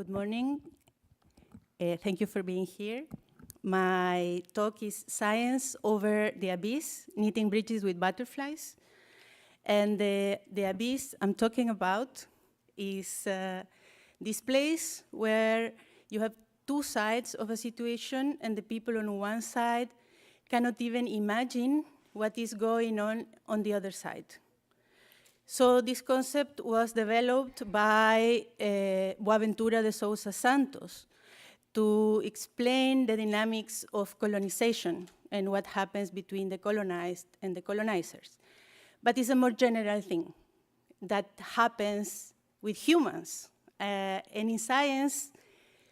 Good morning. Thank you for being here. My talk is Science Over the Abyss, Knitting Bridges with Butterflies. And the abyss I'm talking about is this place where you have two sides of a situation, and the people on one side cannot even imagine what is going on the other side. So this concept was developed by Boaventura de Sousa Santos to explain the dynamics of colonization and what happens between the colonized and the colonizers. But it's a more general thing that happens with humans. And in science,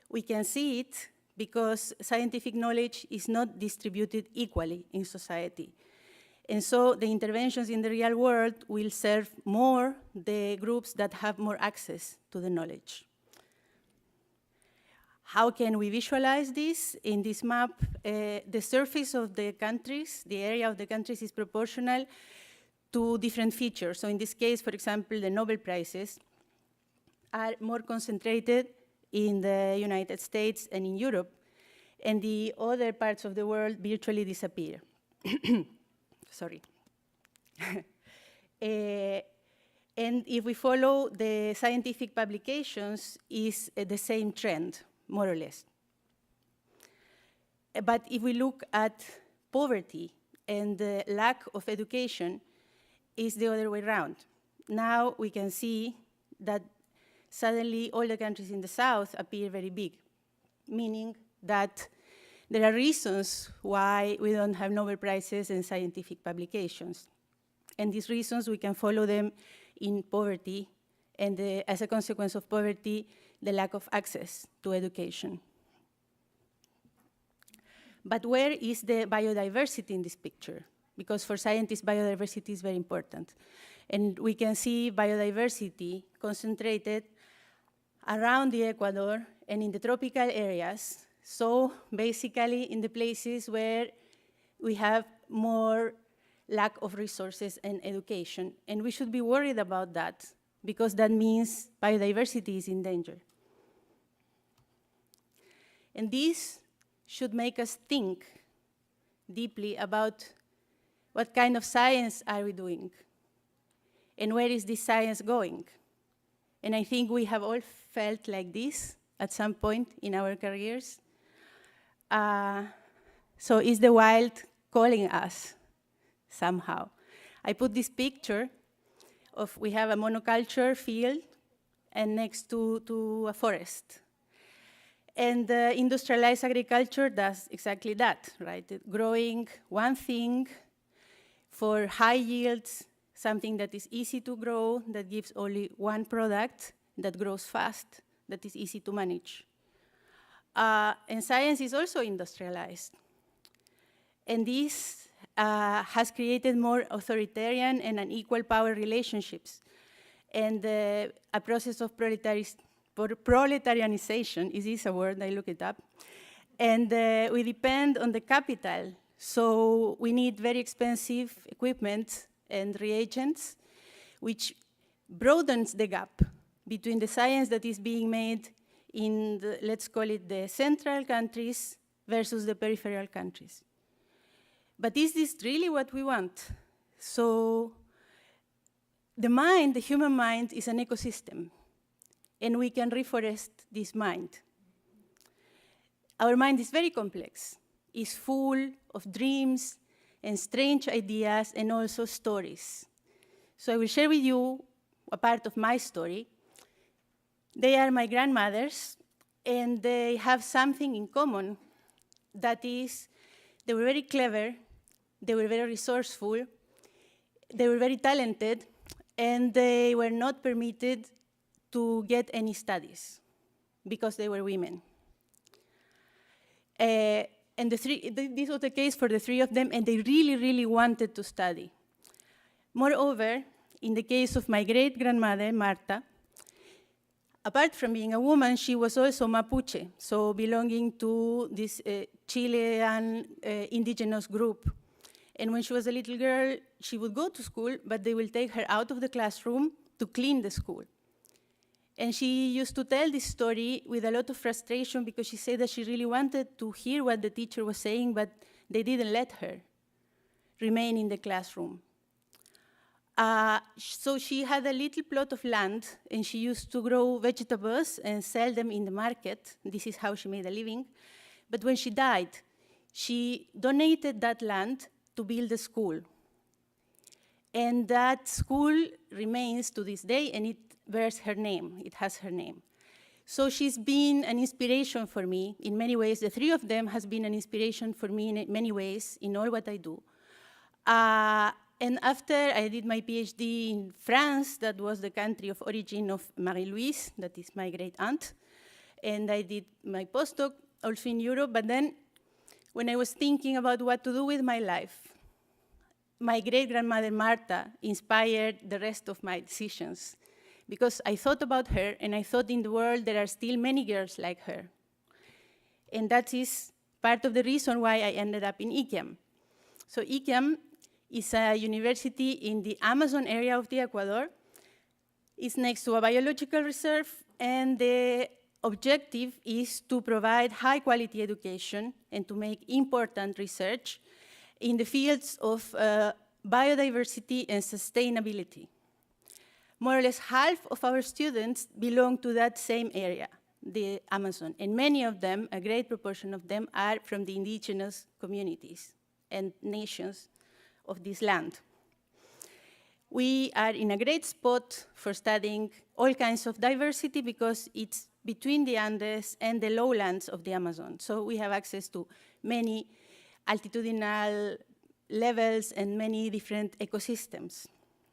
we can see it because scientific knowledge is not distributed equally in society. And so the interventions in the real world will serve more the groups that have more access to the knowledge. How can we visualize this? In this map, the surface of the countries, the area of the countries is proportional to different features. So in this case, for example, the Nobel Prizes are more concentrated in the United States and in Europe, and the other parts of the world virtually disappear. Sorry. And if we follow the scientific publications, is the same trend, more or less. But if we look at poverty and the lack of education, is the other way around. Now we can see that suddenly all the countries in the South appear very big, meaning that there are reasons why we don't have Nobel Prizes and scientific publications. And these reasons, we can follow them in poverty, and as a consequence of poverty, the lack of access to education. But where is the biodiversity in this picture? Because for scientists, biodiversity is very important. And we can see biodiversity concentrated around the Ecuador and in the tropical areas. So basically in the places where we have more lack of resources and education. And we should be worried about that because that means biodiversity is in danger. And this should make us think deeply about what kind of science are we doing and where is this science going? And I think we have all felt like this at some point in our careers. So is the wild calling us somehow? I put this picture of, we have a monoculture field and next to a forest. And industrialized agriculture does exactly that, right? Growing one thing for high yields, something that is easy to grow, that gives only one product, that grows fast, that is easy to manage. And science is also industrialized. And this has created more authoritarian and unequal power relationships. And a process of proletarianization, is this a word? I look it up. And we depend on the capital. So we need very expensive equipment and reagents, which broadens the gap between the science that is being made in the, let's call it the central countries versus the peripheral countries. But is this really what we want? So the mind, the human mind, is an ecosystem, and we can reforest this mind. Our mind is very complex. It's full of dreams and strange ideas and also stories. So I will share with you a part of my story. They are my grandmothers, and they have something in common. That is, they were very clever, they were very resourceful, they were very talented, and they were not permitted to get any studies because they were women. And this was the case for the three of them, and they really, really wanted to study. Moreover, in the case of my great-grandmother, Marta, apart from being a woman, she was also Mapuche, so belonging to this Chilean indigenous group. And when she was a little girl, she would go to school, but they will take her out of the classroom to clean the school. And she used to tell this story with a lot of frustration because she said that she really wanted to hear what the teacher was saying, but they didn't let her remain in the classroom. So she had a little plot of land, and she used to grow vegetables and sell them in the market. This is how she made a living. But when she died, she donated that land to build a school. And that school remains to this day, and it bears her name. It has her name. So she's been an inspiration for me in many ways. The three of them has been an inspiration for me in many ways in all what I do. And after I did my PhD in France, that was the country of origin of Marie-Louise, that is my great aunt. And I did my postdoc also in Europe. But then when I was thinking about what to do with my life, my great-grandmother Marta inspired the rest of my decisions, because I thought about her, and I thought in the world there are still many girls like her. And that is part of the reason why I ended up in ICAM. So ICAM is a university in the Amazon area of the Ecuador. It's next to a biological reserve, and the objective is to provide high-quality education and to make important research in the fields of biodiversity and sustainability. More or less half of our students belong to that same area, the Amazon, and many of them, a great proportion of them, are from the indigenous communities and nations of this land. We are in a great spot for studying all kinds of diversity because it's between the Andes and the lowlands of the Amazon. So we have access to many altitudinal levels and many different ecosystems.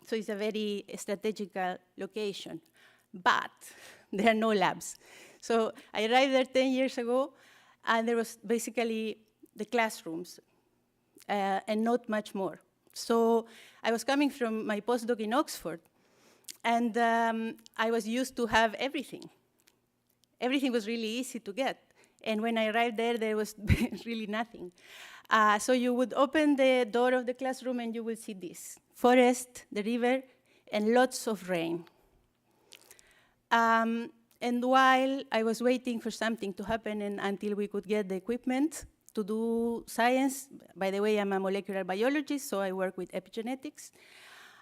So it's a very strategical location. But there are no labs. So I arrived there 10 years ago, and there was basically the classrooms and not much more. So I was coming from my postdoc in Oxford, and I was used to have everything. Everything was really easy to get. And when I arrived there, there was really nothing. So you would open the door of the classroom, and you will see this: forest, the river, and lots of rain. And while I was waiting for something to happen and until we could get the equipment to do science, by the way, I'm a molecular biologist, so I work with epigenetics.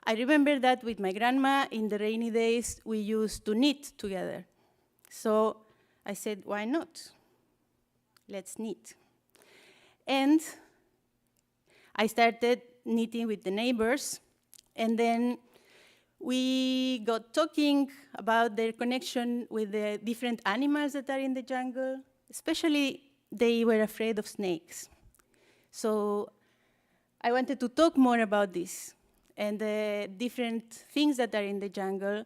I remember that with my grandma, in the rainy days, we used to knit together. So I said, why not? Let's knit. And I started knitting with the neighbors, and then we got talking about their connection with the different animals that are in the jungle. Especially, they were afraid of snakes. So I wanted to talk more about this and the different things that are in the jungle.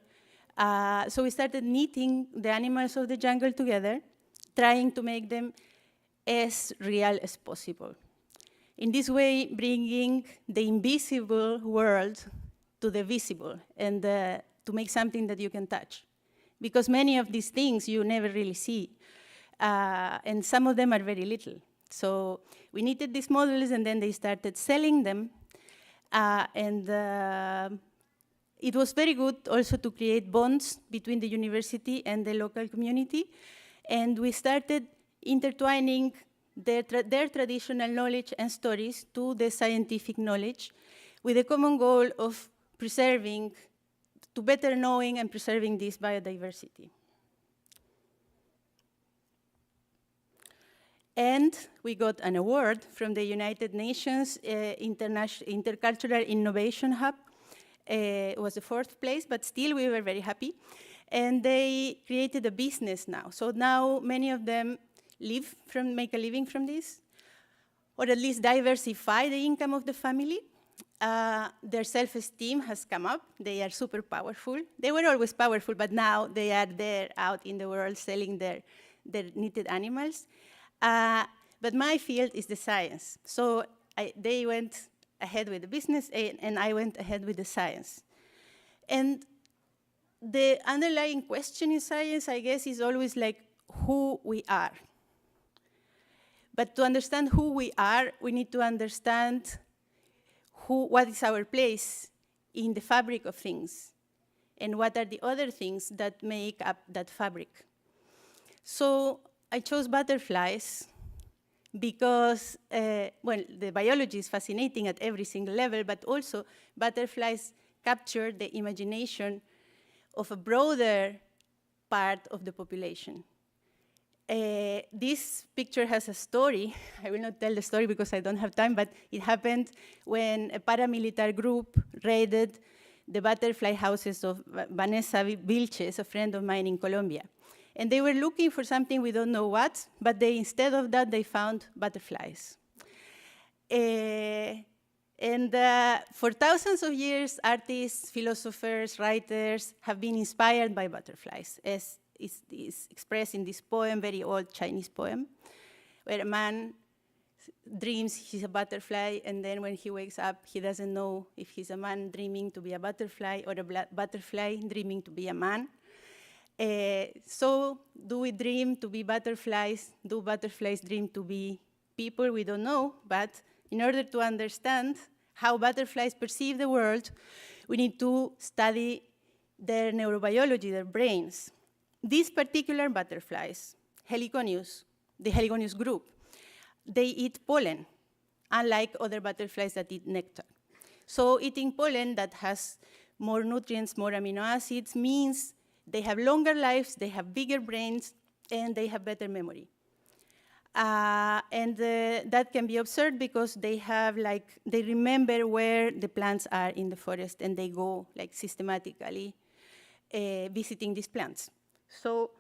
So we started knitting the animals of the jungle together, trying to make them as real as possible. In this way, bringing the invisible world to the visible and to make something that you can touch. Because many of these things you never really see, and some of them are very little. So we knitted these models, and then they started selling them. It was very good also to create bonds between the university and the local community. And we started intertwining their traditional knowledge and stories to the scientific knowledge with the common goal of preserving, to better knowing and preserving this biodiversity. And we got an award from the United Nations Intercultural Innovation Hub. It was the 4th place, but still we were very happy. And they created a business now. So now many of them make a living from this, or at least diversify the income of the family. Their self-esteem has come up. They are super powerful. They were always powerful, but now they are there out in the world selling their knitted animals. But my field is the science. So they went ahead with the business, and I went ahead with the science. And the underlying question in science, I guess, is always like who we are. But to understand who we are, we need to understand what is our place in the fabric of things. and what are the other things that make up that fabric. So I chose butterflies because, well, the biology is fascinating at every single level, but also butterflies capture the imagination of a broader part of the population. This picture has a story. I will not tell the story because I don't have time, but it happened when a paramilitary group raided the butterfly houses of Vanessa Vilches, a friend of mine in Colombia. And they were looking for something we don't know what, but instead of that, they found butterflies. For thousands of years, artists, philosophers, writers have been inspired by butterflies, as is expressed in this poem, very old Chinese poem, where a man dreams he's a butterfly, and then when he wakes up, he doesn't know if he's a man dreaming to be a butterfly or a butterfly dreaming to be a man. So do we dream to be butterflies? Do butterflies dream to be people? We don't know, but in order to understand how butterflies perceive the world, we need to study their neurobiology, their brains. These particular butterflies, Heliconius, the Heliconius group, they eat pollen, unlike other butterflies that eat nectar. So eating pollen that has more nutrients, more amino acids, means they have longer lives, they have bigger brains, and they have better memory. That can be observed because they have they remember where the plants are in the forest, and they go systematically visiting these plants. So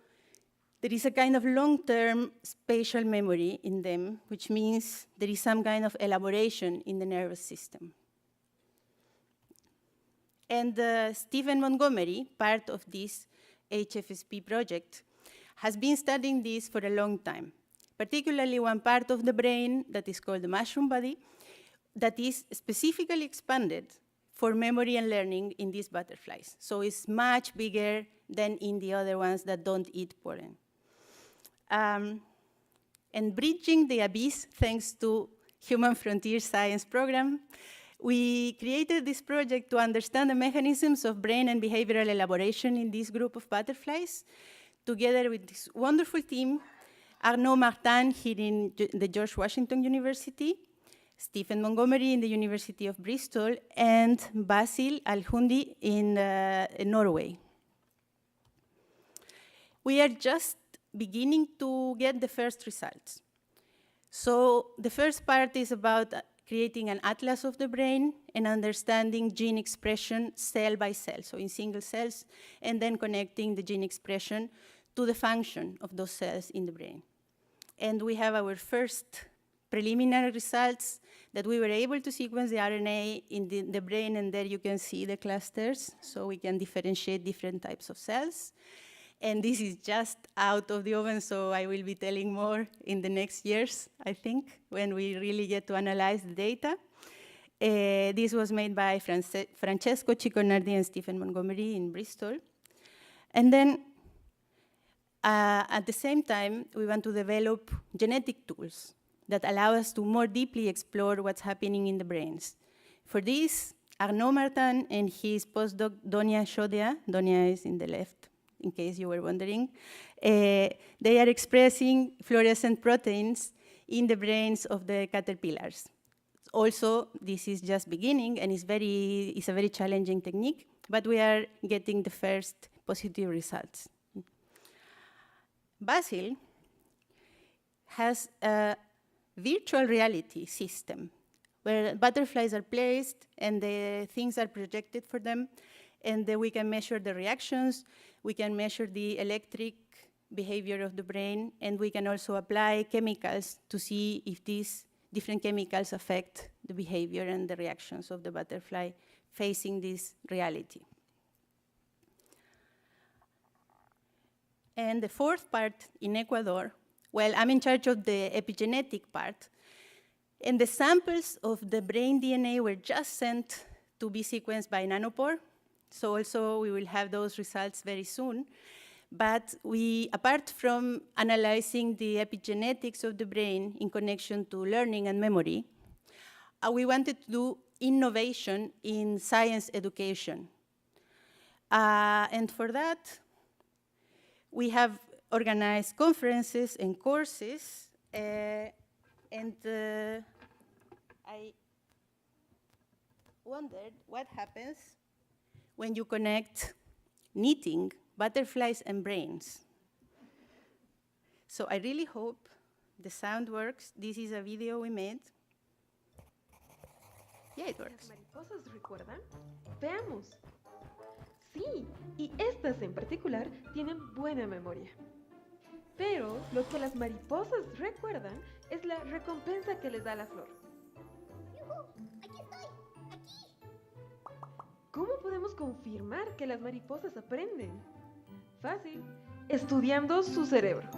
there is a kind of long-term spatial memory in them, which means there is some kind of elaboration in the nervous system. And Stephen Montgomery, part of this HFSP project, has been studying this for a long time, particularly one part of the brain that is called the mushroom body that is specifically expanded for memory and learning in these butterflies. So it's much bigger than in the other ones that don't eat pollen. And bridging the abyss, thanks to Human Frontier Science Program, we created this project to understand the mechanisms of brain and behavioral elaboration in this group of butterflies, together with this wonderful team, Arnaud Martin here in the George Washington University, Stephen Montgomery in the University of Bristol, and Basil Alhundi in Norway. We are just beginning to get the first results. So the first part is about creating an atlas of the brain and understanding gene expression cell by cell, so in single cells, and then connecting the gene expression to the function of those cells in the brain. And we have our first preliminary results that we were able to sequence the RNA in the brain, and there you can see the clusters, so we can differentiate different types of cells. And this is just out of the oven, so I will be telling more in the next years, I think, when we really get to analyze the data. This was made by Francesco Cicconardi and Stephen Montgomery in Bristol. And then, at the same time, we want to develop genetic tools that allow us to more deeply explore what's happening in the brains. For this, Arnaud Martin and his postdoc, Donia Shodia, Donia is in the left, in case you were wondering, they are expressing fluorescent proteins in the brains of the caterpillars. Also, this is just beginning, and it's a very challenging technique, but we are getting the first positive results. Basil has a virtual reality system where butterflies are placed and the things are projected for them, and then we can measure the reactions, we can measure the electric behavior of the brain, and we can also apply chemicals to see if these different chemicals affect the behavior and the reactions of the butterfly facing this reality. And the fourth part in Ecuador, well, I'm in charge of the epigenetic part, and the samples of the brain DNA were just sent to be sequenced by Nanopore, so also we will have those results very soon. But apart from analyzing the epigenetics of the brain in connection to learning and memory, we wanted to do innovation in science education. And for that, we have organized conferences and courses, I wondered what happens when you connect knitting, butterflies, and brains. So I really hope the sound works. This is a video we made. Yeah, it works. ¿Las mariposas recuerdan? Veamos. Sí, y estas en particular tienen buena memoria. Pero lo que las mariposas recuerdan es la recompensa que les da la flor. ¡Yujú! ¡Aquí estoy! ¡Aquí! ¿Cómo podemos confirmar que las mariposas aprenden? Fácil, estudiando su cerebro.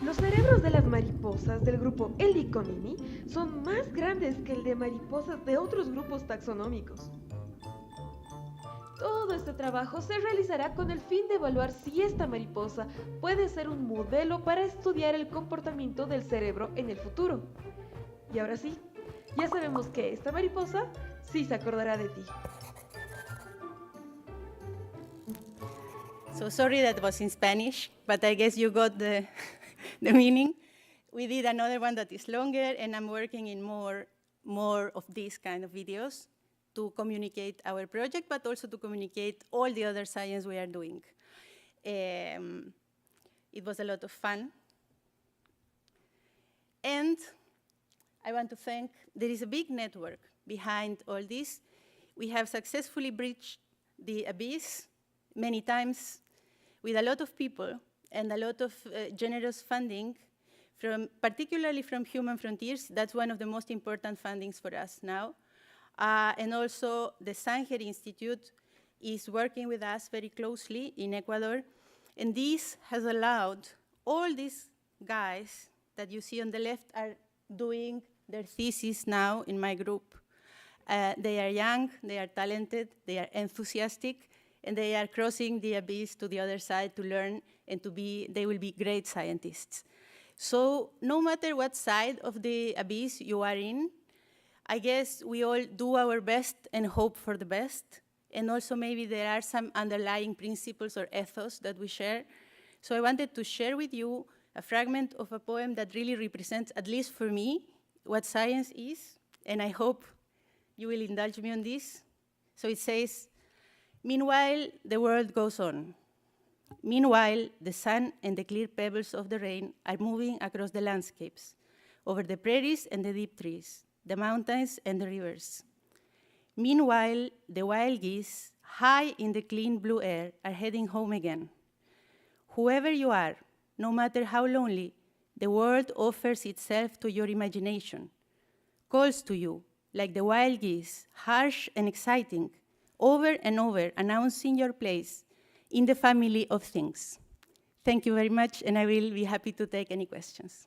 Los cerebros de las mariposas del grupo Heliconini son más grandes que el de mariposas de otros grupos taxonómicos. Todo este trabajo se realizará con el fin de evaluar si esta mariposa puede ser un modelo para estudiar el comportamiento del cerebro en el futuro. Y ahora sí, ya sabemos que esta mariposa sí se acordará de ti. So sorry that was in Spanish, but I guess you got the meaning. We did another one that is longer, and I'm working in more of these kind of videos to communicate our project, but also to communicate all the other science we are doing. It was a lot of fun. And I want to thank, there is a big network behind all this. We have successfully breached the abyss many times with a lot of people and a lot of generous funding, particularly from Human Frontiers. That's one of the most important fundings for us now. And also the Sanger Institute is working with us very closely in Ecuador. And this has allowed all these guys that you see on the left are doing their thesis now in my group. They are young, they are talented, they are enthusiastic, and they are crossing the abyss to the other side to learn and they will be great scientists. So no matter what side of the abyss you are in, I guess we all do our best and hope for the best. And also maybe there are some underlying principles or ethos that we share. So I wanted to share with you a fragment of a poem that really represents, at least for me, what science is. And I hope you will indulge me on this. So it says, "Meanwhile, the world goes on. Meanwhile, the sun and the clear pebbles of the rain are moving across the landscapes, over the prairies and the deep trees, the mountains and the rivers. Meanwhile, the wild geese, high in the clean blue air, are heading home again. Whoever you are, no matter how lonely, the world offers itself to your imagination, calls to you, like the wild geese, harsh and exciting, over and over, announcing your place in the family of things." Thank you very much, and I will be happy to take any questions.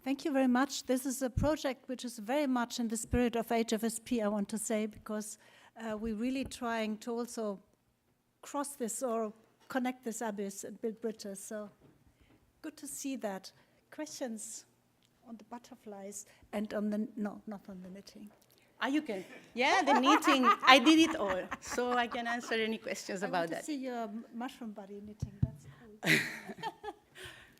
Thank you very much. This is a project which is very much in the spirit of HFSP, I want to say, because we're really trying to also cross this or connect this abyss and build bridges. So good to see that. Questions on the butterflies and on the, no, not on the knitting. You can. Yeah, the knitting, I did it all, so I can answer any questions about that. I want to see your mushroom body knitting. That's cool.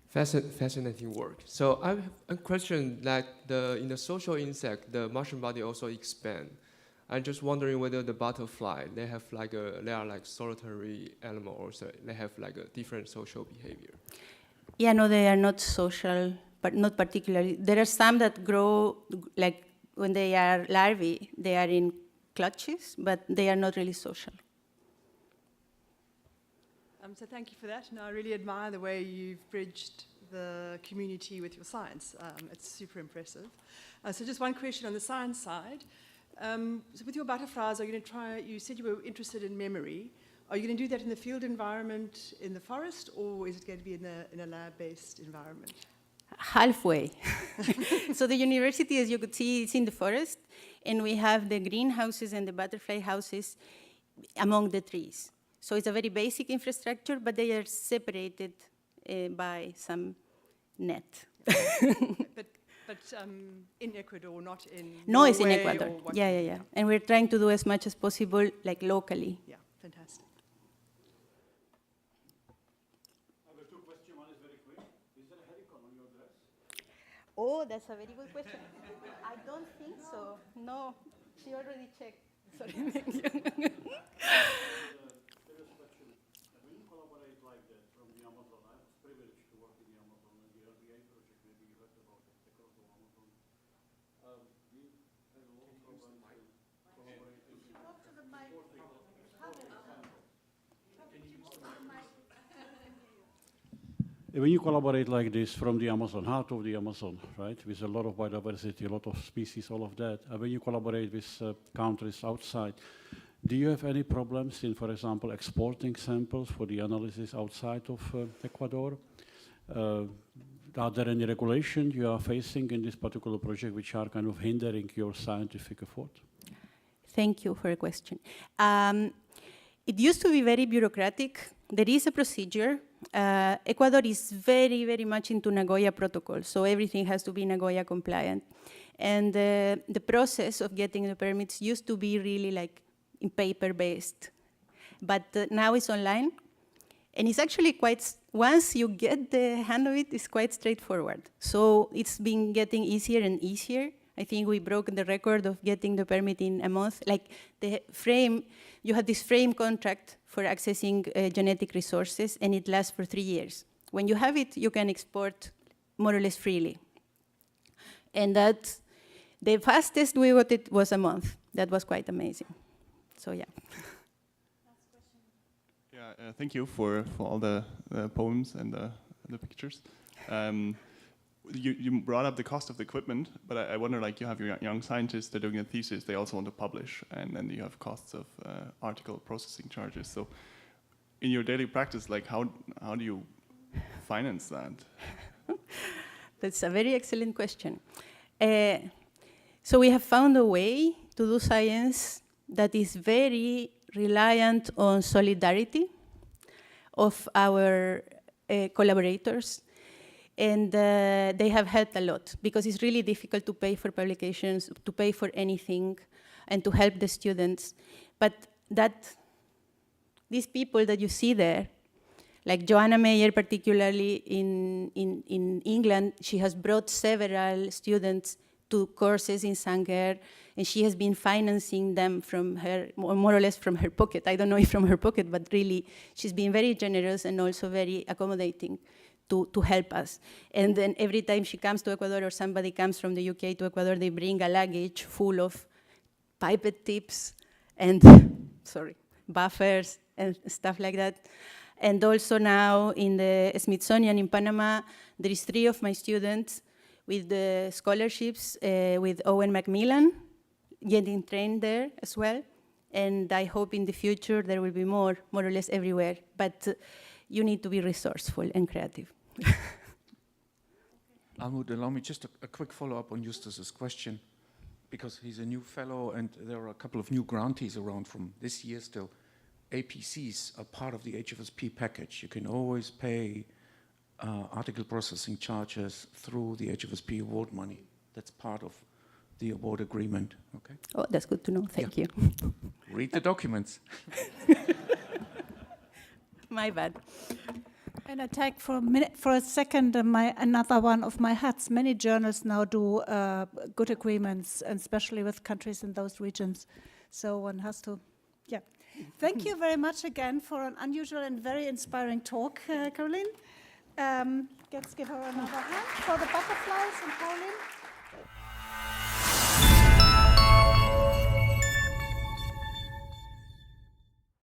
Fascinating work. So I have a question that in the social insect, the mushroom body also expand. I'm just wondering whether the butterfly, they are like solitary animal, or so they have like a different social behavior. Yeah, no, they are not social, but not particularly. There are some that grow, like when they are larvae, they are in clutches, but they are not really social. So thank you for that. And I really admire the way you've bridged the community with your science. It's super impressive. So just one question on the science side. So with your butterflies, are you going to try, you said you were interested in memory. Are you going to do that in the field environment in the forest, or is it going to be in a lab-based environment? Halfway. So the university, as you could see, is in the forest, and we have the greenhouses and the butterfly houses among the trees. So it's a very basic infrastructure, but they are separated by some net. But in Ecuador, not in No, it's in Norway Ecuador. or what- Yeah. And we're trying to do as much as possible, like locally. Yeah, fantastic. I have two questions. One is very quick. Is there a helical on your dress? Oh, that's a very good question. I don't think so. No, she already checked. Sorry. Thank you. Serious question. When you collaborate like that from the Amazon, I was privileged to work in the Amazon and the RBA project. Maybe you heard about it across the Amazon. We had a lot of problems collaborating. When you collaborate like this from the Amazon, heart of the Amazon, right, with a lot of biodiversity, a lot of species, all of that, and when you collaborate with countries outside, do you have any problems in, for example, exporting samples for the analysis outside of Ecuador? Are there any regulations you are facing in this particular project which are kind of hindering your scientific effort? Thank you for the question. It used to be very bureaucratic. There is a procedure. Ecuador is very, very much into Nagoya Protocol, so everything has to be Nagoya compliant. And the process of getting the permits used to be really like in paper-based. But now it's online. And it's actually quite, once you get the hang of it, it's quite straightforward. So it's been getting easier and easier. I think we broke the record of getting the permit in a month. Like the frame, you have this frame contract for accessing genetic resources, and it lasts for 3 years. When you have it, you can export more or less freely. And that, the fastest we got it was a month. That was quite amazing. So yeah. Yeah, thank you for all the poems and the pictures. You brought up the cost of the equipment, but I wonder, like, you have your young scientists, they're doing a thesis, they also want to publish, and then you have costs of article processing charges. So in your daily practice, like, how do you finance that? That's a very excellent question. So we have found a way to do science that is very reliant on solidarity of our collaborators. And they have helped a lot, because it's really difficult to pay for publications, to pay for anything, and to help the students. But these people that you see there, like Joanna Meyer, particularly in England, she has brought several students to courses in Sanger, and she has been financing them from her, more or less from her pocket. I don't know if from her pocket, but really, she's been very generous and also very accommodating to help us. And then every time she comes to Ecuador, or somebody comes from the UK to Ecuador, they bring a luggage full of pipette tips and buffers and stuff like that. And also now in the Smithsonian in Panama, there is 3 of my students with the scholarships with Owen Macmillan, getting trained there as well. And I hope in the future there will be more or less everywhere. But you need to be resourceful and creative. Almut, allow me just a quick follow-up on Justus's question, because he's a new fellow and there are a couple of new grantees around from this year still. APCs are part of the HFSP package. You can always pay article processing charges through the HFSP award money. That's part of the award agreement, okay? Oh, that's good to know, thank you. Read the documents. My bad. And I take for a second another one of my hats. Many journals now do good agreements, and especially with countries in those regions. So one has to, yeah. Thank you very much again for an unusual and very inspiring talk, Caroline. Let's give her another hand for the butterflies and Caroline.